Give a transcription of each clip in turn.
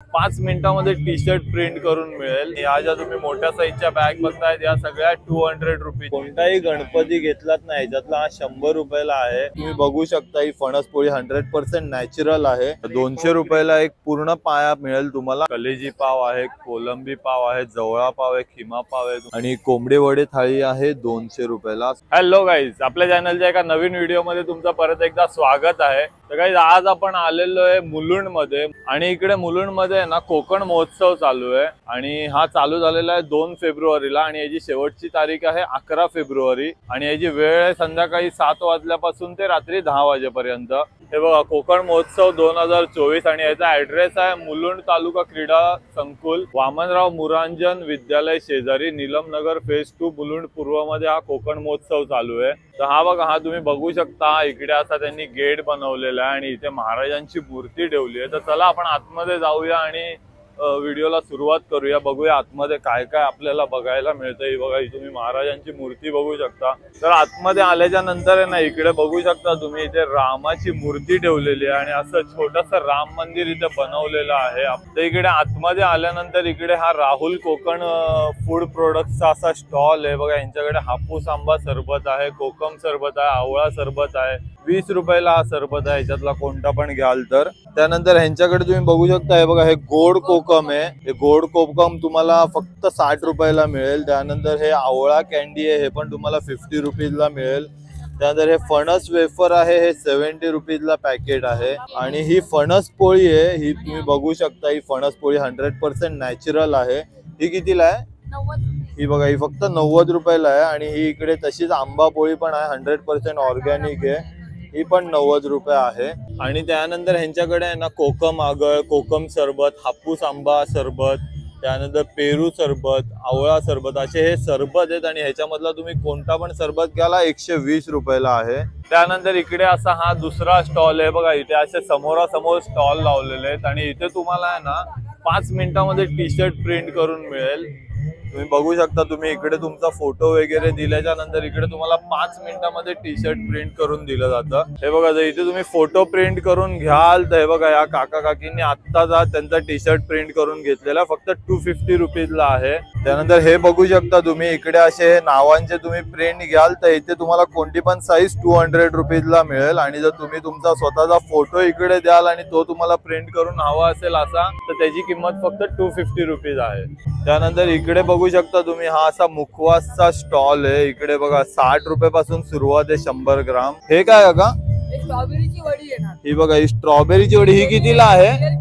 5 मिनिटांमध्ये T shirt print करून मिळेल। या ज्या तुम्ही मोठ्या साईजच्या बॅग बघताय या सगळ्या 200 रुपये। कोणताही गणपती घेतलात नाही याच्यातला हा 100 रुपयाला आहे। तुम्ही बघू शकता ही फणसपोळी 100% नॅचरल आहे। 200 रुपयाला एक पूर्ण पाया मिळेल तुम्हाला। कलेजी पाव आहे, कोलंबी पाव आहे, जवळा पाव आहे, खिमा पाव आहे आणि कोंबडे वडे थाळी आहे 200 रुपयाला। हॅलो गाईज, आपल्या चॅनलच्या एका नवीन व्हिडिओ मध्ये तुमचं परत एकदा स्वागत आहे। तर गाईज आज आपण आलेलो आहे मुलुंड मध्ये आणि इकडे मुलुंड मध्ये ना कोकण महोत्सव चालू आहे आणि हा चालू झालेला आहे 2 फेब्रुवारीला आणि याची शेवटची तारीख आहे 11 फेब्रुवारी आणि याची वेळ आहे संध्याकाळी 7 वाजल्यापासून ते रात्री 10 वाजेपर्यंत। हे बघा कोकण महोत्सव 2024 आणि याचा ऍड्रेस आहे मुलुंड तालुका क्रीडा संकुल, वामनराव मुरांजन विद्यालय शेजारी, नीलमनगर फेज 2 मुलुंड पूर्व मध्ये हा कोकण महोत्सव चालू आहे। तर हा बघा, हा तुम्ही बघू शकता इकडे असा त्यांनी गेट बनवलेला आहे आणि इथे महाराजांची मूर्ती ठेवली आहे। तर चला आपण आतमध्ये जाऊया आणि व्हिडिओला सुरुवात करूया। बघूया आतमध्ये काय काय आपल्याला बघायला मिळतंय। बघा तुम्ही महाराजांची मूर्ती बघू शकता। तर आतमध्ये आल्याच्या नंतर आहे ना इकडे बघू शकता तुम्ही इथे रामाची मूर्ती ठेवलेली आहे आणि असं छोटंसं राम मंदिर इथे बनवलेलं आहे। तर इकडे आतमध्ये आल्यानंतर इकडे हा राहुल कोकण फूड प्रोडक्टचा असा स्टॉल आहे। बघा यांच्याकडे हापूस आंबा सरबत आहे, कोकम सरबत आहे, आवळा सरबत आहे। 20 रुपयाला हा सरबत आहे, याच्यातला कोणता पण घ्याल तर। त्यानंतर ह्यांच्याकडे तुम्ही बघू शकता हे बघा, हे गोड कोकम आहे। हे गोड कोकम तुम्हाला फक्त 60 रुपयाला मिळेल। त्यानंतर हे आवळा कॅन्डी आहे, हे पण तुम्हाला 50 रुपीजला मिळेल। त्यानंतर हे फणस वेफर आहे, हे 70 रुपीजला पॅकेट आहे। आणि ही फणस पोळी आहे, ही तुम्ही बघू शकता ही फणस पोळी 100% नॅचरल आहे। ही कितीला आहे? 90 ही बघा, ही फक्त 90 रुपयाला आहे। आणि ही इकडे तशीच आंबा पोळी पण आहे, 100% ऑर्गॅनिक आहे, ही पण 90 रुपये आहे। आणि त्यानंतर ह्यांच्याकडे आहे ना कोकम आगळ, कोकम सरबत, हापूस आंबा सरबत, त्यानंतर पेरू सरबत, आवळा सरबत असे हे सरबत आहेत आणि ह्याच्यामधला तुम्ही कोणता पण सरबत घ्याला 120 रुपयाला आहे। त्यानंतर इकडे असा हा दुसरा स्टॉल आहे बघा, इथे असे समोरासमोर स्टॉल लावलेले आहेत आणि इथे तुम्हाला आहे ना 5 मिनिटांमध्ये टी शर्ट प्रिंट करून मिळेल। तुम्ही बघू शकता, तुम्ही इकडे तुमचा फोटो वगैरे दिल्याच्या नंतर इकडे तुम्हाला 5 मिनिटांमध्ये टी शर्ट प्रिंट करून दिलं जातं। हे बघा, जर इथे तुम्ही फोटो प्रिंट करून घ्याल तर हे बघा या काका काकींनी आत्ता त्यांचा टी शर्ट प्रिंट करून घेतलेला फक्त 250 रुपीजला आहे। त्यानंतर हे बघू शकता तुम्ही इकडे असे नावांचे तुम्ही प्रिंट घ्याल तर इथे तुम्हाला कोणती पण साईज 200 रुपीजला मिळेल। आणि जर तुम्ही तुमचा स्वतःचा फोटो इकडे द्याल आणि तो तुम्हाला प्रिंट करून हवा असेल असा तर त्याची किंमत फक्त 250 रुपीज आहे। त्यानंतर इकडे बघू शकता तुम्ही हा असा मुखवासचा स्टॉल आहे। इकडे बघा 60 रुपये पासून सुरुवात आहे 100 ग्राम। हे काय काका? स्ट्रॉबेरीची वडी येणार। ही बघा, ही स्ट्रॉबेरीची वडी, ही कितीला आहे?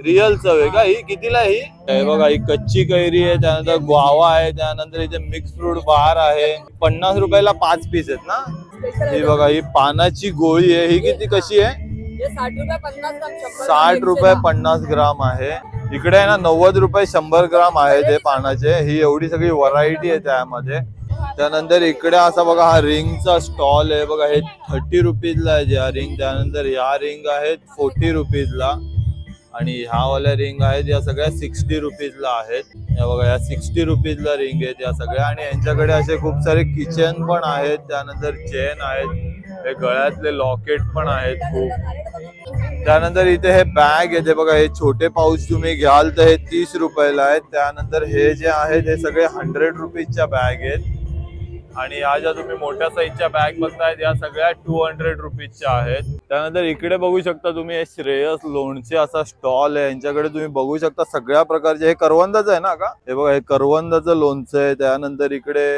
रिअल चव आहे का? ही कितीला ही? हे बघा, ही कच्ची कैरी आहे, त्यानंतर ग्वावा आहे, त्यानंतर इथे मिक्स फ्रूट बार आहे। 50 रुपयाला 5 पीस आहेत ना। ही बघा, ही पानाची गोळी आहे, ही किती कशी आहे? 60 रुपये 50 ग्राम आहे। इकडे आहे ना 90 रुपये 100 ग्राम आहे ते पानाचे। ही एवढी सगळी व्हरायटी आहे त्यामध्ये। त्यानंतर इकडे असा बघा हा रिंगचा स्टॉल आहे बघा, हे 30 रुपीजला आहे या रिंग। त्यानंतर या रिंग आहेत 40 रुपीजला आणि ह्या वाल्या रिंग आहेत या सगळ्या 60 रुपीजला आहेत। या बघा या 60 रुपीजला रिंग आहेत या सगळ्या। आणि यांच्याकडे असे खूप सारे किचन पण आहेत, त्यानंतर चेन आहेत, हे गळ्यातले लॉकेट पण आहेत खूप। त्यानंतर इथे हे बॅग येते बघा, हे छोटे पाऊच तुम्ही घ्याल तर हे 30 रुपयाला आहेत। त्यानंतर हे जे आहेत हे सगळे 100 रुपीजच्या बॅग आहेत आणि या ज्या तुम्ही मोठ्या साईजच्या बॅग बघतायत या सगळ्या 200 रुपीजच्या आहेत। त्यानंतर इकडे बघू शकता तुम्ही हे श्रेयस लोणचे असा स्टॉल आहे। यांच्याकडे तुम्ही बघू शकता सगळ्या प्रकारचे, हे करवंदाचं आहे ना का? हे बघा, हे करवंदाचं लोणचं आहे। त्यानंतर इकडे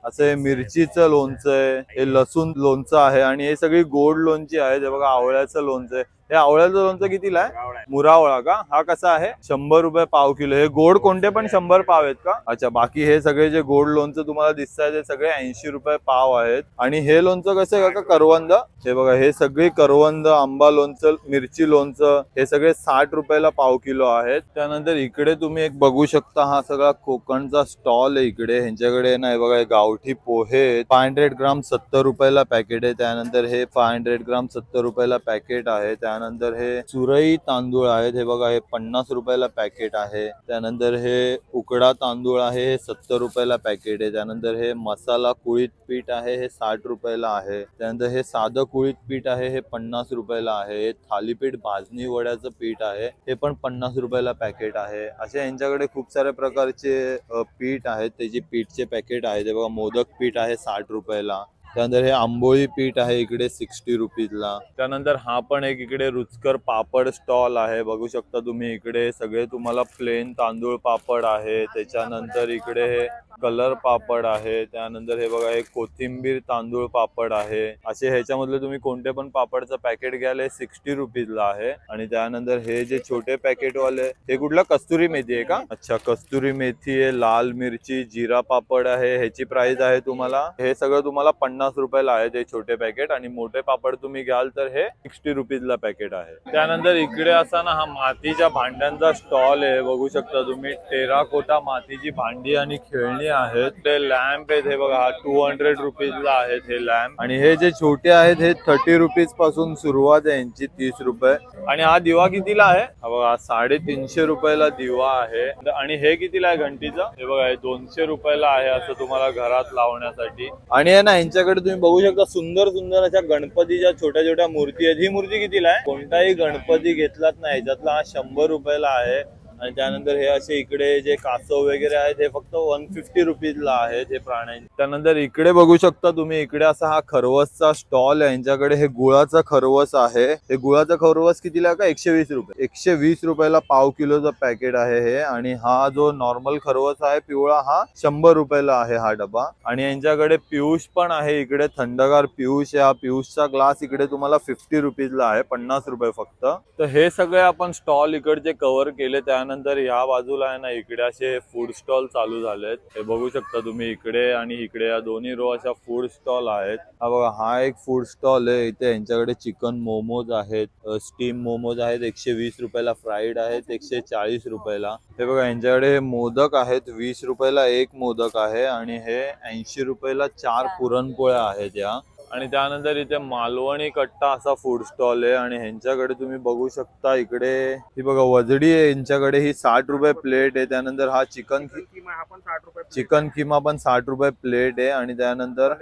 असं मिरचीचं लोणचं आहे, हे लसूण लोणचं आहे आणि हे सगळी गोड लोणची आहे। हे बघा आवळ्याचं लोणचं आहे। हे आवळ्याचं लोणचं कितीला आहे? मुरावळा का? हा कसा आहे? 100 रुपये पाव किलो। हे गोड कोणते पण 100 पाव आहेत का? अच्छा, बाकी हे सगळे जे गोड लोणचं तुम्हाला दिसताय ते सगळे 80 रुपये पाव आहेत। आणि हे लोणचं कसं आहे का करवंद? हे बघा, हे सगळे करवंद, आंबा लोणचं, मिरची लोणचं हे सगळे 60 रुपयाला पाव किलो आहेत। त्यानंतर इकडे तुम्ही एक बघू शकता हा सगळा कोकणचा स्टॉल आहे इकडे। ह्यांच्याकडे ना हे बघा गावठी पोहे 500 ग्राम 70 रुपयाला पॅकेट आहे। त्यानंतर हे 500 ग्राम 70 रुपयाला पॅकेट आहे। त्यानंतर हे सुरई तांदूळ आहेत, हे बघा हे 50 रुपयाला पॅकेट आहे. त्यानंतर हे उकडा तांदूळ आहे, हे 70 रुपयाला पॅकेट आहे. त्यानंतर हे मसाला कुळीत पीठ आहे, हे 60 रुपयाला आहे. त्यानंतर हे साधं कुळीत पीठ आहे, हे 50 रुपयाला आहे. हे थालीपीठ भाजणी वड्याचं पीठ आहे, हे पण 50 रुपयाला पॅकेट आहे. असे यांच्याकडे खूप साऱ्या प्रकारचे पीठ आहेत, त्याची पीठचे पॅकेट आहे. ते बघा मोदक पीठ आहे 60 रुपयाला. त्यानंतर हे आंबोळी पीठ आहे इकडे 60 रुपीजला. त्यानंतर हा पण एक इकडे रुचकर पापड स्टॉल आहे, बघू शकता तुम्ही. इकडे सगळे तुम्हाला प्लेन तांदूळ पापड आहे. त्याच्यानंतर इकडे हे कलर पापड आहे. त्यानंतर हे बघा हे कोथिंबीर तांदूळ पापड आहे. असे ह्याच्यामधले तुम्ही कोणते पण पापडचं पॅकेट घ्याल, हे 60 रुपीजला आहे. आणि त्यानंतर हे जे छोटे पॅकेट वाले, हे कुठला कस्तुरी मेथी आहे का? अच्छा, कस्तुरी मेथी आहे, लाल मिरची, जिरा पापड आहे. ह्याची प्राइस आहे तुम्हाला, हे सगळं तुम्हाला 50 रुपयाला आहे ते छोटे पॅकेट. आणि मोठे पापड तुम्ही घ्याल तर हे 60 रुपीजला पॅकेट आहे. त्यानंतर इकडे असा ना हा मातीच्या भांड्यांचा स्टॉल आहे, बघू शकता तुम्ही. टेराकोटा मातीची भांडी आणि खेळणी आहेत. ते लॅम्प आहेत, हे बघा हा 200 रुपीजला आहेत हे लॅम्प. आणि हे जे छोटे आहेत हे 30 रुपीज पासून सुरुवात आहे यांची, 30 रुपये. आणि हा दिवा कितीला आहे? हा बघा 350 रुपयाला दिवा आहे. आणि हे कितीला आहे घंटीचा? हे बघा हे 200 रुपयाला आहे, असं तुम्हाला घरात लावण्यासाठी. आणि आहे ना यांच्याकडे तुम्ही बघू शकता सुंदर सुंदर अशा गणपतीच्या छोट्या छोट्या मूर्ती आहेत. ही मूर्ती कितीला आहे? कोणताही गणपती घेतलात ना ह्याच्यातला हा 100 रुपयाला आहे. आणि त्यानंतर हे असे इकडे जे कासव वगैरे आहेत हे फक्त 150 रुपीजला आहेत हे प्राण्यांचे. त्यानंतर इकडे बघू शकता तुम्ही, इकडे असा हा खरवसचा स्टॉल आहे. यांच्याकडे हे गुळाचा खरवस आहे. हे गुळाचा खरवस कितीला का? 120 रुपये. 120 रुपयाला पाव किलोचं पॅकेट आहे हे. आणि हा जो नॉर्मल खरवस आहे पिवळा, हा 100 रुपयाला आहे हा डबा. आणि यांच्याकडे पियुष पण आहे इकडे, थंडगार पियुष आहे. हा पियुषचा ग्लास इकडे तुम्हाला 50 रुपीजला आहे, 50 रुपये फक्त. तर हे सगळे आपण स्टॉल इकडचे कव्हर केले. त्यानंतर या बाजूला आहे ना इकडे असे फूड स्टॉल चालू झालेत, हे बघू शकता तुम्ही. इकडे आणि इकडे या दोन्ही रो अशा फूड स्टॉल आहेत. हा बघा हा एक फूड स्टॉल आहे. इथे यांच्याकडे चिकन मोमोज आहेत, स्टीम मोमोज आहेत 120 रुपयाला, फ्राईड आहेत 140 रुपयाला. हे बघा यांच्याकडे हे मोदक आहेत 20 रुपयाला एक मोदक आहे. आणि हे 80 रुपयाला 4 पुरणपोळ्या आहेत या. आणि त्यानंतर इथे मालवणी कट्टा असा फूड स्टॉल आहे. आणि ह्यांच्याकडे तुम्ही बघू शकता इकडे ही बघा वजडी आहे यांच्याकडे, ही 60 रुपये प्लेट आहे. त्यानंतर हा चिकन किमा पण 60 रुपये प्लेट आहे. आणि त्यानंतर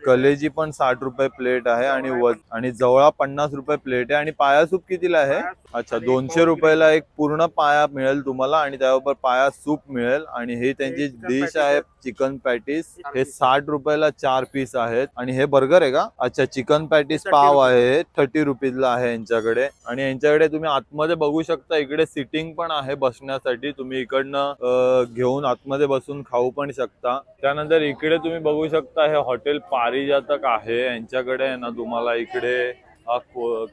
कलेजी पण 60 रुपये प्लेट आहे. आणि जवळा 50 रुपये प्लेट आहे. आणि पाया सूप कितीला आहे? अच्छा, 200 रुपयाला एक पूर्ण पाया मिळेल तुम्हाला, आणि त्यावर पाया सूप मिळेल. आणि हे त्यांची डिश आहे चिकन पॅटीस, हे 60 रुपयाला 4 पीस आहेत. आणि हे बर्गर आहे का? अच्छा, चिकन पॅटीस पाव आहे 30 रुपीजला आहे यांच्याकडे. आणि यांच्याकडे तुम्ही आतमध्ये बघू शकता इकडे सिटिंग पण आहे बसण्यासाठी, तुम्ही इकडनं घेऊन आतमध्ये बसून खाऊ पण शकता. त्यानंतर इकडे तुम्ही बघू शकता हे हॉटेल पारिजातक आहे. यांच्याकडे आहे ना तुम्हाला इकडे हा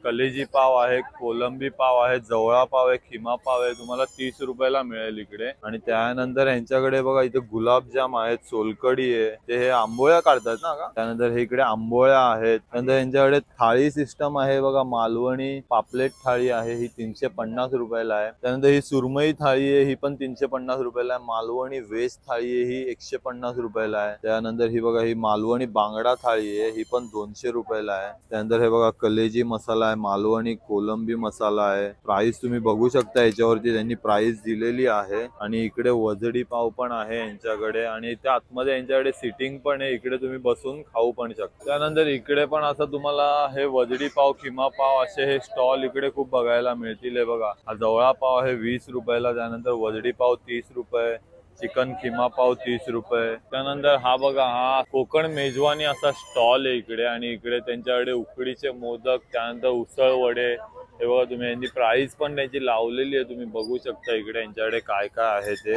कलेजी पाव आहे, कोलंबी पाव आहे, जवळा पाव आहे, खिमा पाव आहे, तुम्हाला 30 रुपयाला मिळेल इकडे. आणि त्यानंतर यांच्याकडे बघा इथे गुलाबजाम आहेत, सोलकडी आहे, ते हे आंबोळ्या काढतात ना का. त्यानंतर हे इकडे आंबोळ्या आहेत. त्यानंतर यांच्याकडे थाळी सिस्टम आहे बघा, मालवणी पापलेट थाळी आहे, ही 350 रुपयाला आहे. त्यानंतर ही सुरमई थाळी आहे, ही पण 350 रुपयाला आहे. मालवणी व्हेज थाळी आहे, ही 150 रुपयाला आहे. त्यानंतर ही बघा ही मालवणी बांगडा थाळी आहे, ही पण 200 रुपयाला आहे. त्यानंतर हे बघा कलेजी मसाला आहे, मालवणी कोलंबी मसाला आहे. प्राइस तुम्ही बघू शकता याच्यावरती त्यांनी प्राइस दिलेली आहे. आणि इकडे वजडी पाव पण आहे यांच्याकडे. आणि त्या आतमध्ये यांच्याकडे सिटिंग पण आहे, इकडे तुम्ही बसून खाऊ पण शकता. त्यानंतर इकडे पण असं तुम्हाला हे वजडी पाव, खिमा पाव असे हे स्टॉल इकडे खूप बघायला मिळतील. हे बघा हा जवळा पाव आहे 20 रुपयाला. त्यानंतर वजडी पाव 30 रुपये, चिकन खिमा पाव 30 रुपये. त्यानंतर हा बघा हा कोकण मेजवानी असा स्टॉल आहे इकडे. आणि इकडे त्यांच्याकडे उकडीचे मोदक, त्यानंतर उसळ वडे, हे बघा तुम्ही यांची प्राइस पण त्यांची लावलेली आहे, तुम्ही बघू शकता इकडे यांच्याकडे काय काय आहे ते.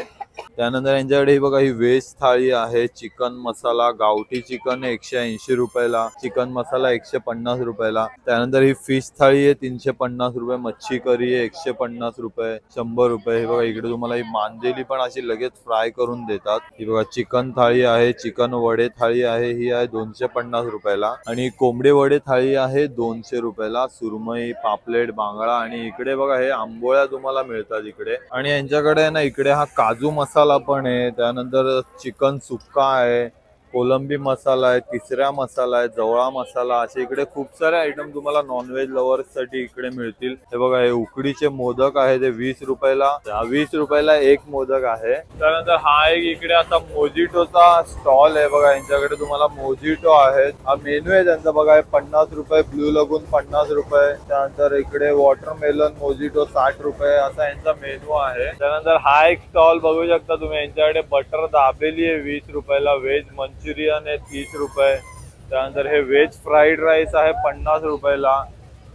त्यानंतर यांच्याकडे ही बघा ही व्हेज थाळी आहे, चिकन मसाला गावठी चिकन 180 रुपयाला, चिकन मसाला 150 रुपयाला. त्यानंतर ही फिश थाळी आहे 350 रुपये, मच्छी करी आहे 150 रुपये, 100 रुपये. हे बघा इकडे तुम्हाला ही मांदेली पण अशी लगेच फ्राय करून देतात. ही बघा चिकन थाळी आहे, चिकन वडे थाळी आहे, ही आहे 250 रुपयाला. आणि कोंबडे वडे थाळी आहे 200 रुपयाला. सुरमई, पापलेट, बांगडा. आणि इकडे बघा हे आंबोळ्या तुम्हाला मिळतात इकडे. आणि यांच्याकडे ना इकडे हा काजू मसाला पण आहे. त्यानंतर चिकन सुक्का आहे, कोलंबी मसाला आहे, तिसरा मसाला आहे, जवळा मसाला, असे इकडे खूप सारे आयटम तुम्हाला नॉनव्हेज लवर्स साठी इकडे मिळतील. हे बघा, हे उकडीचे मोदक आहे, ते 20 रुपयाला, 20 रुपयाला एक मोदक आहे. त्यानंतर हा एक इकडे आता मोजिटोचा स्टॉल आहे बघा, यांच्याकडे तुम्हाला मोजिटो आहेत. हा मेनू आहे त्यांचा बघा, 50 रुपये, ब्लू लगून 50 रुपये, त्यानंतर इकडे वॉटरमेलन मोजिटो 60 रुपये, असा यांचा मेनू आहे. त्यानंतर हा एक स्टॉल बघू शकता तुम्ही, यांच्याकडे बटर दाबेली आहे 20 रुपयाला, व्हेज मंचुरियन आहे 30 रुपये, त्यानंतर हे व्हेज फ्राईड राईस आहे 50 रुपयाला,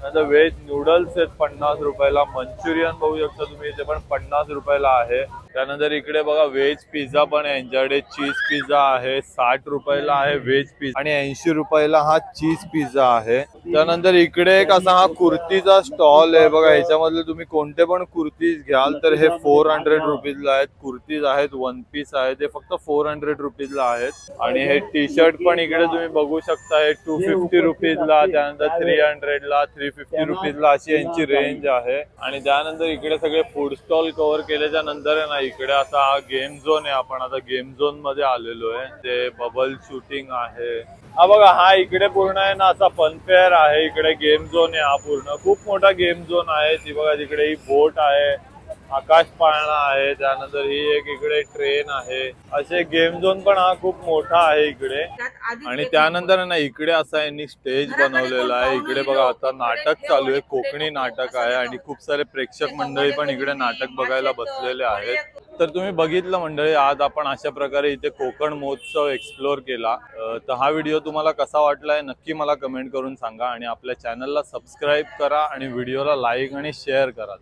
त्यानंतर व्हेज नूडल्स आहेत 50 रुपयाला, मंचुरियन बघू शकता तुम्ही, इथे पण 50 रुपयाला आहे. त्यानंतर इकडे बघा व्हेज पिझ्झा पण आहे, यांच्याकडे चीज पिझ्झा आहे 60 रुपयाला आहे व्हेज पिझ्झा, आणि 80 रुपयाला हा चीज पिझ्झा आहे. त्यानंतर इकडे एक असा हा कुर्तीचा स्टॉल आहे बघा, ह्याच्यामधले तुम्ही कोणते पण कुर्तीज घ्याल तर हे 400 रुपीजला आहेत. कुर्तीज आहेत, वन पीस आहे, ते फक्त 400 रुपीजला आहेत. आणि हे टी शर्ट पण इकडे तुम्ही बघू शकता, हे 250 रुपीजला, त्यानंतर 300ला, 350 रुपीजला, अशी यांची रेंज आहे. आणि त्यानंतर इकडे सगळे फूड स्टॉल कव्हर केल्याच्या नंतर आहे ना, इकडे आता हा गेम झोन आहे. आपण आता गेम झोन मध्ये आलेलो आहे, ते बबल शूटिंग आहे. हा बघा, हा इकडे पूर्ण आहे ना असा फनफेअर आहे, इकडे गेम झोन आहे, हा पूर्ण खूप मोठा गेम झोन आहे. ती बघा, तिकडे ही बोट आहे, आकाश पाळणा आहे, त्यानंतर ही एक इकडे ट्रेन आहे. असे गेम झोन पण हा खूप मोठा आहे इकडे. आणि त्यानंतर ना इकडे असा यांनी स्टेज बनवलेला आहे. इकडे बघा आता नाटक चालू आहे, कोकणी नाटक आहे, आणि खूप सारे प्रेक्षक मंडळी पण इकडे नाटक बघायला बसलेले आहेत. तर तुम्ही बघितलं मंडळी, आज आपण अशा प्रकारे इथे कोकण महोत्सव एक्सप्लोर केला. तर हा व्हिडिओ तुम्हाला कसा वाटलाय नक्की मला कमेंट करून सांगा, आणि आपल्या चॅनलला सबस्क्राईब करा, आणि व्हिडिओला लाईक आणि शेअर करा.